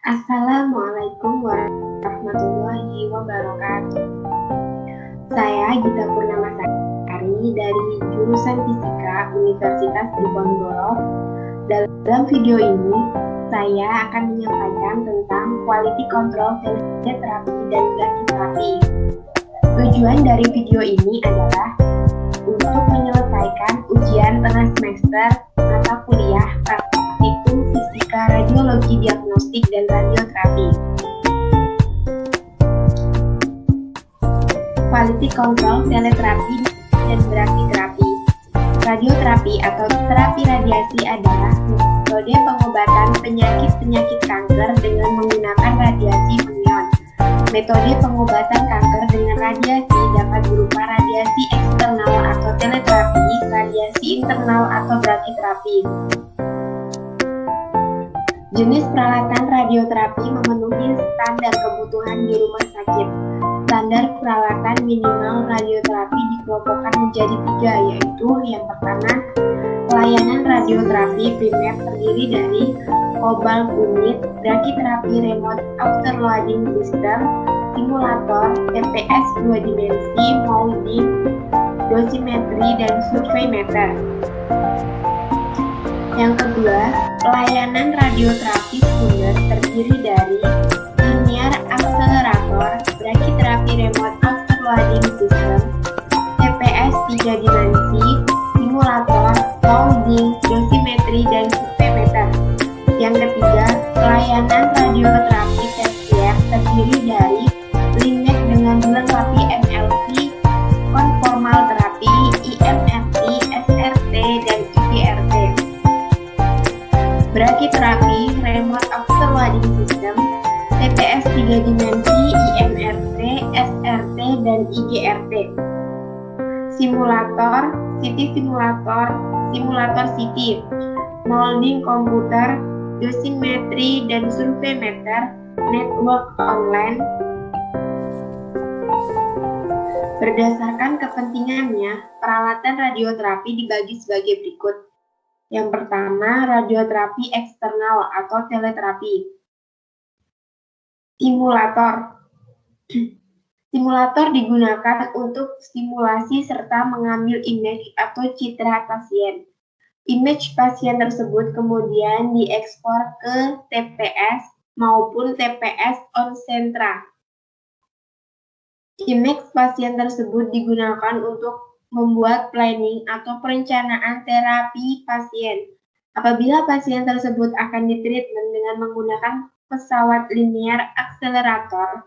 Assalamualaikum warahmatullahi wabarakatuh. Saya Gita Purnamasari dari jurusan Fisika Universitas Diponegoro. Dalam video ini, saya akan menyampaikan tentang quality control terapi dan brachytherapy. Tujuan dari video ini adalah untuk menyelesaikan ujian tengah semester mata kuliah praktikum fisika radiologi diagnostik dan radioterapi. Quality control teleterapi dan brachytherapy. Radioterapi atau terapi radiasi adalah metode pengobatan penyakit-penyakit kanker dengan menggunakan radiasi muon. Metode pengobatan kanker dengan radiasi dapat berupa radiasi eksternal atau teleterapi, radiasi internal atau brachytherapy. Jenis peralatan radioterapi memenuhi standar kebutuhan di rumah sakit. Standar peralatan minimal radioterapi dikelompokkan menjadi 3, yaitu yang pertama, pelayanan radioterapi primer terdiri dari cobalt unit, brachytherapy remote afterloading system, simulator, TPS 2 dimensi, molding, dosimetri, dan survei meter. Yang kedua, pelayanan radioterapi sekunder terdiri dari linear accelerator, brachytherapy remote afterloading system, TPS 3 dimensi, simulator, molding, dosimetri, dan survei meter. Yang ketiga, pelayanan radioterapi tersier terdiri dari LINAC dengan dilengkapi MLT, konformal terapi, IMRT, SRT, dan IGRT. Brachytherapy remote afterloading system, TPS 3 dimensi, IMRT, SRT, dan IGRT. Simulator, CT simulator, simulator CT, molding komputer, dosimetri, dan survei meter, network online. Berdasarkan kepentingannya, peralatan radioterapi dibagi sebagai berikut. Yang pertama, radioterapi eksternal atau teleterapi. Simulator. Simulator digunakan untuk simulasi serta mengambil image atau citra pasien. Image pasien tersebut kemudian diekspor ke TPS maupun TPS on-centra. Image pasien tersebut digunakan untuk membuat planning atau perencanaan terapi pasien. Apabila pasien tersebut akan ditreatment dengan menggunakan pesawat linear accelerator,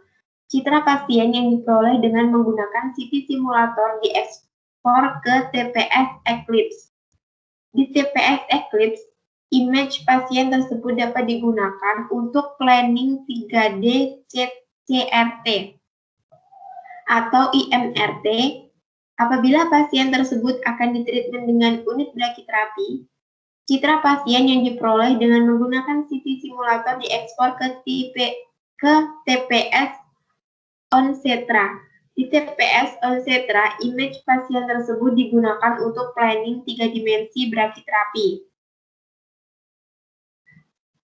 citra pasien yang diperoleh dengan menggunakan CT simulator diekspor ke TPS Eclipse. Di TPS Eclipse, image pasien tersebut dapat digunakan untuk planning 3D CRT atau IMRT. Apabila pasien tersebut akan ditreatment dengan unit brachytherapy, citra pasien yang diperoleh dengan menggunakan CT simulator diekspor ke TPS on-centra. Di TPS on-centra, image pasien tersebut digunakan untuk planning 3 dimensi brachytherapy.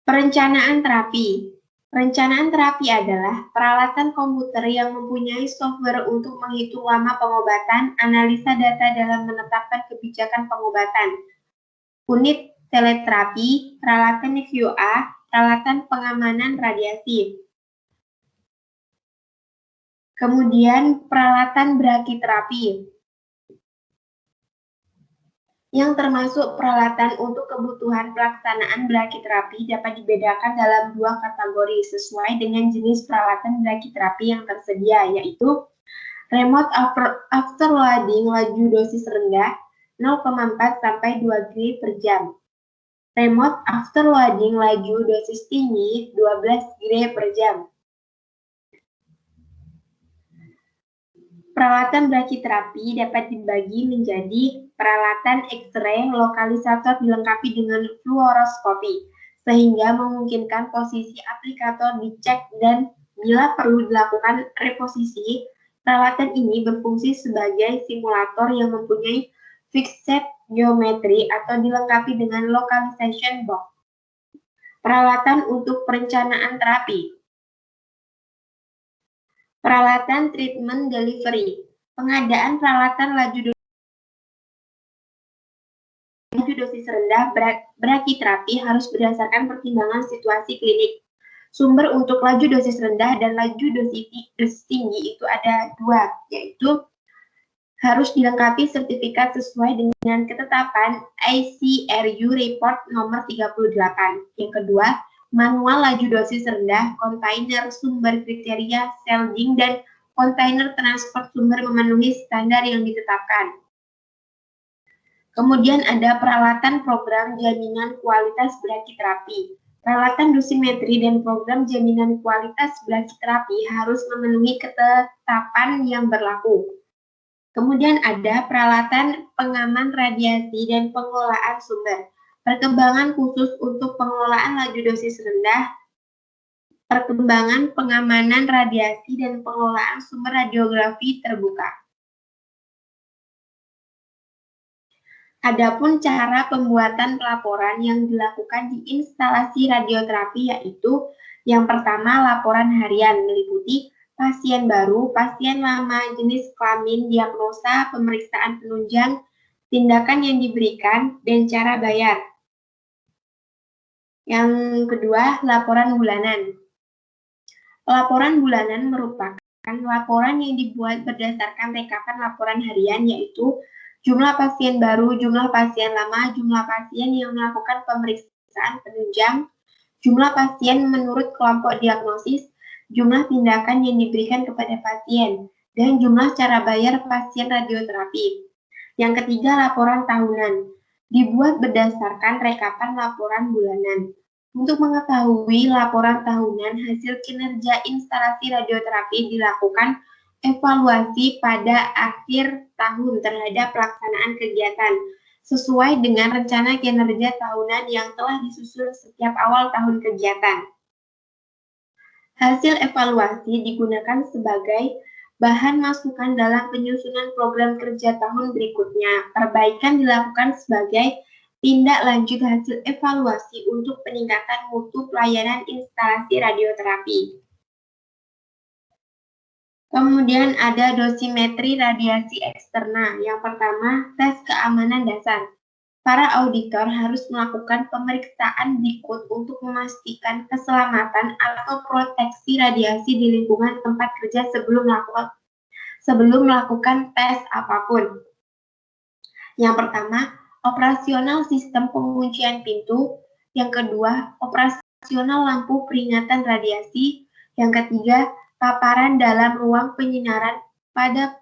Perencanaan terapi. Perencanaan terapi adalah peralatan komputer yang mempunyai software untuk menghitung lama pengobatan, analisa data dalam menetapkan kebijakan pengobatan. Unit teleterapi, peralatan QA, peralatan pengamanan radiasi. Kemudian peralatan brachytherapy, yang termasuk peralatan untuk kebutuhan pelaksanaan brachytherapy dapat dibedakan dalam 2 kategori sesuai dengan jenis peralatan brachytherapy yang tersedia, yaitu remote afterloading laju dosis rendah 0,4 sampai 2 Gray per jam. Remote afterloading laju dosis tinggi 12 Gray per jam. Peralatan brachytherapy dapat dibagi menjadi peralatan X-ray lokalisator dilengkapi dengan fluoroskopi, sehingga memungkinkan posisi aplikator dicek dan bila perlu dilakukan reposisi. Peralatan ini berfungsi sebagai simulator yang mempunyai fixed geometri atau dilengkapi dengan localization box. Peralatan untuk perencanaan terapi. Peralatan treatment delivery. Pengadaan peralatan laju dosis rendah brakiterapi harus berdasarkan pertimbangan situasi klinik. Sumber untuk laju dosis rendah dan laju dosis tinggi itu ada dua, yaitu harus dilengkapi sertifikat sesuai dengan ketetapan ICRU Report nomor 38. Yang kedua, manual laju dosis rendah, kontainer sumber kriteria, selding, dan kontainer transport sumber memenuhi standar yang ditetapkan. Kemudian ada peralatan program jaminan kualitas brakiterapi. Peralatan dosimetri dan program jaminan kualitas brakiterapi harus memenuhi ketetapan yang berlaku. Kemudian ada peralatan pengaman radiasi dan pengolahan sumber. Perkembangan khusus untuk pengelolaan laju dosis rendah, perkembangan pengamanan radiasi dan pengelolaan sumber radiografi terbuka. Adapun cara pembuatan pelaporan yang dilakukan di instalasi radioterapi yaitu yang pertama laporan harian meliputi pasien baru, pasien lama, jenis kelamin, diagnosa, pemeriksaan penunjang, tindakan yang diberikan, dan cara bayar. Yang kedua, laporan bulanan. Laporan bulanan merupakan laporan yang dibuat berdasarkan rekapan laporan harian yaitu jumlah pasien baru, jumlah pasien lama, jumlah pasien yang melakukan pemeriksaan penunjang, jumlah pasien menurut kelompok diagnosis, jumlah tindakan yang diberikan kepada pasien, dan jumlah cara bayar pasien radioterapi. Yang ketiga, laporan tahunan. Dibuat berdasarkan rekapan laporan bulanan. Untuk mengetahui laporan tahunan, hasil kinerja instalasi radioterapi dilakukan evaluasi pada akhir tahun terhadap pelaksanaan kegiatan sesuai dengan rencana kinerja tahunan yang telah disusun setiap awal tahun kegiatan. Hasil evaluasi digunakan sebagai bahan masukan dalam penyusunan program kerja tahun berikutnya. Perbaikan dilakukan sebagai tindak lanjut hasil evaluasi untuk peningkatan mutu pelayanan instalasi radioterapi. Kemudian ada dosimetri radiasi eksternal. Yang pertama, tes keamanan dasar. Para auditor harus melakukan pemeriksaan dikut untuk memastikan keselamatan atau proteksi radiasi di lingkungan tempat kerja sebelum melakukan tes apapun. Yang pertama, operasional sistem penguncian pintu. Yang kedua, operasional lampu peringatan radiasi. Yang ketiga, paparan dalam ruang penyinaran pada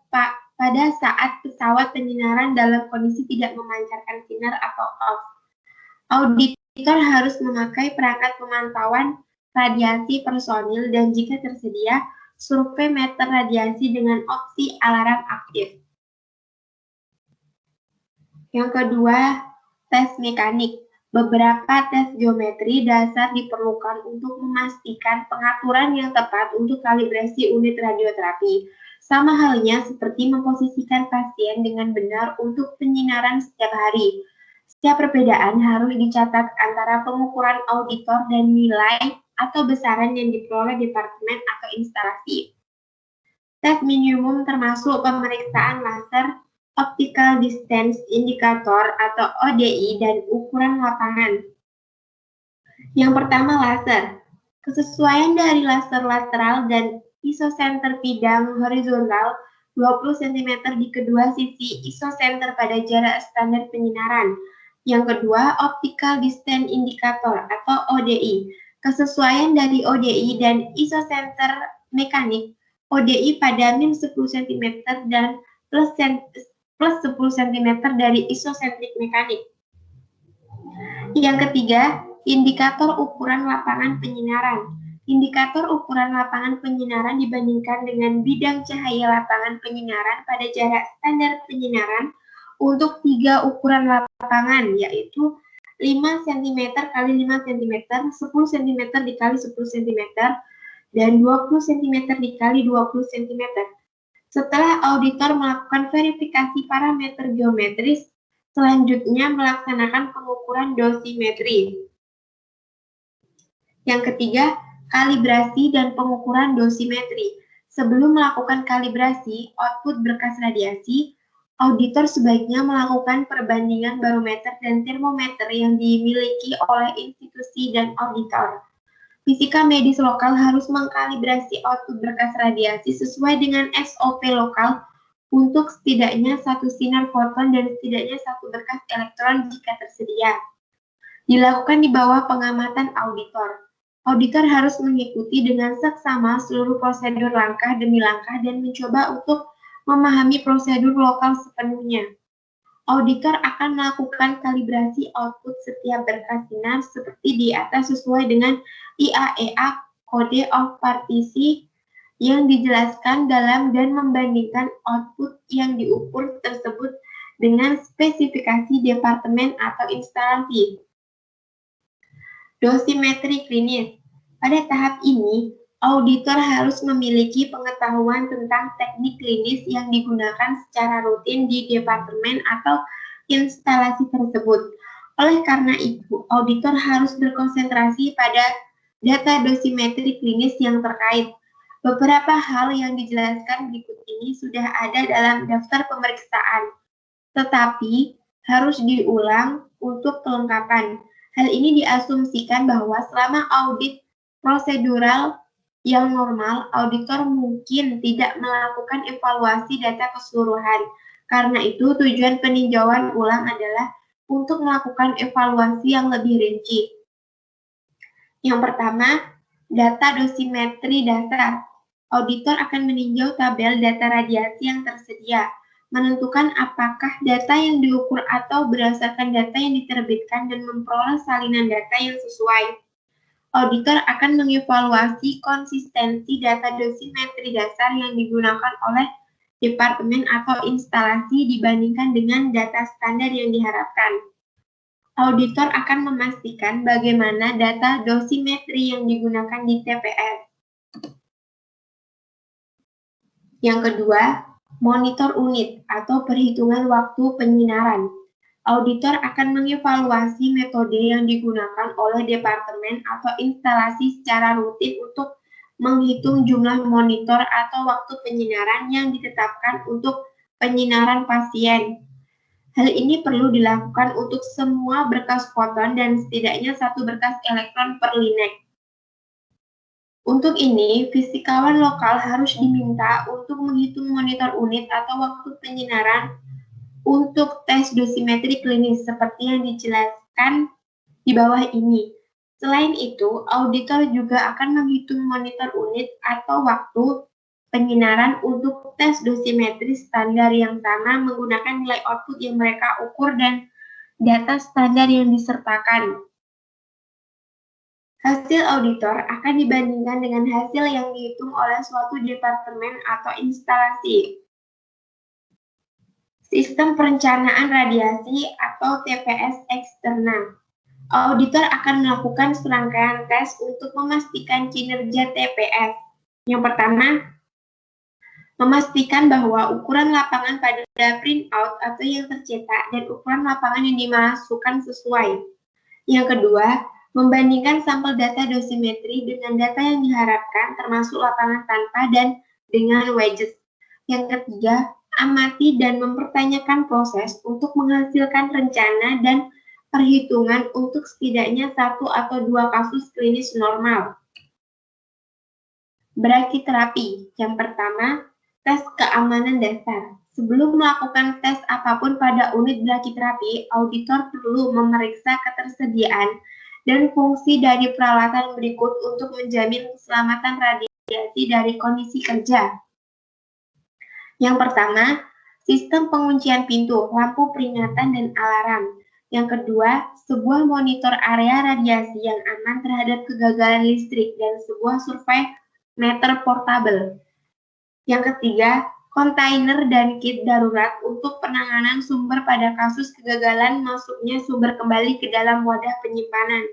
saat pesawat penyinaran dalam kondisi tidak memancarkan sinar atau off. Auditor harus memakai perangkat pemantauan radiasi personil dan jika tersedia, survei meter radiasi dengan opsi alarm aktif. Yang kedua, tes mekanik. Beberapa tes geometri dasar diperlukan untuk memastikan pengaturan yang tepat untuk kalibrasi unit radioterapi. Sama halnya seperti memposisikan pasien dengan benar untuk penyinaran setiap hari. Setiap perbedaan harus dicatat antara pengukuran auditor dan nilai atau besaran yang diperoleh departemen atau instalasi. Tes minimum termasuk pemeriksaan laser, optical distance indicator atau ODI dan ukuran lapangan. Yang pertama laser. Kesesuaian dari laser lateral dan isosenter bidang horizontal 20 cm di kedua sisi isosenter pada jarak standar penyinaran. Yang kedua, optical distance indicator atau ODI. Kesesuaian dari ODI dan isosenter mekanik. ODI pada min 10 cm dan plus 10 cm dari isosentrik mekanik. Yang ketiga, indikator ukuran lapangan penyinaran. Indikator ukuran lapangan penyinaran dibandingkan dengan bidang cahaya lapangan penyinaran pada jarak standar penyinaran untuk 3 ukuran lapangan, yaitu 5 cm x 5 cm, 10 cm dikali 10 cm, dan 20 cm dikali 20 cm. Setelah auditor melakukan verifikasi parameter geometris, selanjutnya melaksanakan pengukuran dosimetri. Yang ketiga, kalibrasi dan pengukuran dosimetri. Sebelum melakukan kalibrasi output berkas radiasi, auditor sebaiknya melakukan perbandingan barometer dan termometer yang dimiliki oleh institusi dan auditor. Fisika medis lokal harus mengkalibrasi output berkas radiasi sesuai dengan SOP lokal untuk setidaknya satu sinar foton dan setidaknya satu berkas elektron jika tersedia. Dilakukan di bawah pengamatan auditor. Auditor harus mengikuti dengan seksama seluruh prosedur langkah demi langkah dan mencoba untuk memahami prosedur lokal sepenuhnya. Auditor akan melakukan kalibrasi output setiap berkas sinar seperti di atas sesuai dengan IAEA Code of Partisi yang dijelaskan dalam dan membandingkan output yang diukur tersebut dengan spesifikasi departemen atau instalasi. Dosimetri klinis. Pada tahap ini, auditor harus memiliki pengetahuan tentang teknik klinis yang digunakan secara rutin di departemen atau instalasi tersebut. Oleh karena itu, auditor harus berkonsentrasi pada data dosimetri klinis yang terkait. Beberapa hal yang dijelaskan berikut ini sudah ada dalam daftar pemeriksaan, tetapi harus diulang untuk kelengkapan. Hal ini diasumsikan bahwa selama audit prosedural yang normal, auditor mungkin tidak melakukan evaluasi data keseluruhan. Karena itu, tujuan peninjauan ulang adalah untuk melakukan evaluasi yang lebih rinci. Yang pertama, data dosimetri dasar. Auditor akan meninjau tabel data radiasi yang tersedia, menentukan apakah data yang diukur atau berdasarkan data yang diterbitkan dan memperoleh salinan data yang sesuai. Auditor akan mengevaluasi konsistensi data dosimetri dasar yang digunakan oleh departemen atau instalasi dibandingkan dengan data standar yang diharapkan. Auditor akan memastikan bagaimana data dosimetri yang digunakan di TPS. Yang kedua, monitor unit atau perhitungan waktu penyinaran. Auditor akan mengevaluasi metode yang digunakan oleh departemen atau instalasi secara rutin untuk menghitung jumlah monitor atau waktu penyinaran yang ditetapkan untuk penyinaran pasien. Hal ini perlu dilakukan untuk semua berkas foton dan setidaknya satu berkas elektron per linek. Untuk ini, fisikawan lokal harus diminta untuk menghitung monitor unit atau waktu penyinaran untuk tes dosimetri klinis seperti yang dijelaskan di bawah ini. Selain itu, auditor juga akan menghitung monitor unit atau waktu penyinaran untuk tes dosimetri standar yang sama menggunakan nilai output yang mereka ukur dan data standar yang disertakan. Hasil auditor akan dibandingkan dengan hasil yang dihitung oleh suatu departemen atau instalasi. Sistem perencanaan radiasi atau TPS eksternal. Auditor akan melakukan serangkaian tes untuk memastikan kinerja TPS. Yang pertama, memastikan bahwa ukuran lapangan pada printout atau yang tercetak dan ukuran lapangan yang dimasukkan sesuai. Yang kedua, membandingkan sampel data dosimetri dengan data yang diharapkan termasuk lapangan tanpa dan dengan wedges. Yang ketiga, amati dan mempertanyakan proses untuk menghasilkan rencana dan perhitungan untuk setidaknya satu atau dua kasus klinis normal. Brachytherapy. Yang pertama, tes keamanan dasar. Sebelum melakukan tes apapun pada unit brachytherapy, auditor perlu memeriksa ketersediaan dan fungsi dari peralatan berikut untuk menjamin keselamatan radiasi dari kondisi kerja. Yang pertama, sistem penguncian pintu, lampu peringatan, dan alarm. Yang kedua, sebuah monitor area radiasi yang aman terhadap kegagalan listrik dan sebuah survei meter portable. Yang ketiga, kontainer dan kit darurat untuk penanganan sumber pada kasus kegagalan masuknya sumber kembali ke dalam wadah penyimpanan.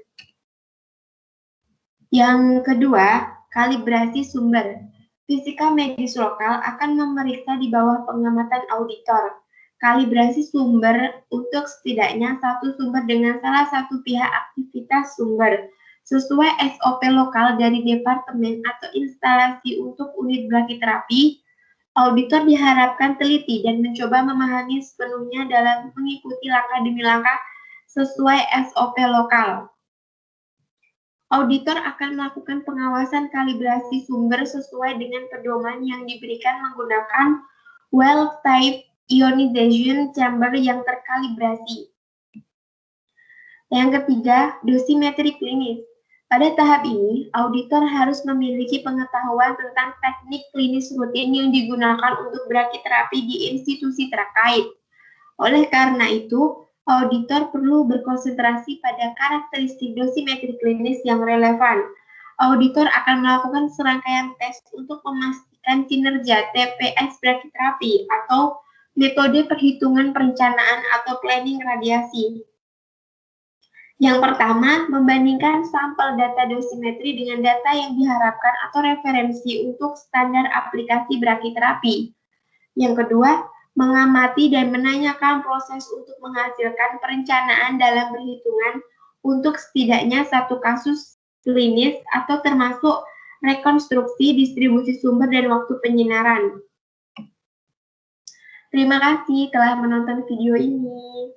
Yang kedua, kalibrasi sumber. Fisika medis lokal akan memeriksa di bawah pengamatan auditor. Kalibrasi sumber untuk setidaknya satu sumber dengan salah satu pihak aktivitas sumber. sesuai SOP lokal dari departemen atau instalasi untuk unit brachyterapi. Auditor diharapkan teliti dan mencoba memahami sepenuhnya dalam mengikuti langkah demi langkah sesuai SOP lokal. Auditor akan melakukan pengawasan kalibrasi sumber sesuai dengan pedoman yang diberikan menggunakan well-type ionization chamber yang terkalibrasi. Yang ketiga, dosimetri klinis. Pada tahap ini, auditor harus memiliki pengetahuan tentang teknik klinis rutin yang digunakan untuk brachyterapi di institusi terkait. Oleh karena itu, auditor perlu berkonsentrasi pada karakteristik dosimetri klinis yang relevan. Auditor akan melakukan serangkaian tes untuk memastikan kinerja TPS brachyterapi atau metode perhitungan perencanaan atau planning radiasi. Yang pertama, membandingkan sampel data dosimetri dengan data yang diharapkan atau referensi untuk standar aplikasi brachyterapi. Yang kedua, mengamati dan menanyakan proses untuk menghasilkan perencanaan dalam perhitungan untuk setidaknya satu kasus klinis atau termasuk rekonstruksi distribusi sumber dan waktu penyinaran. Terima kasih telah menonton video ini.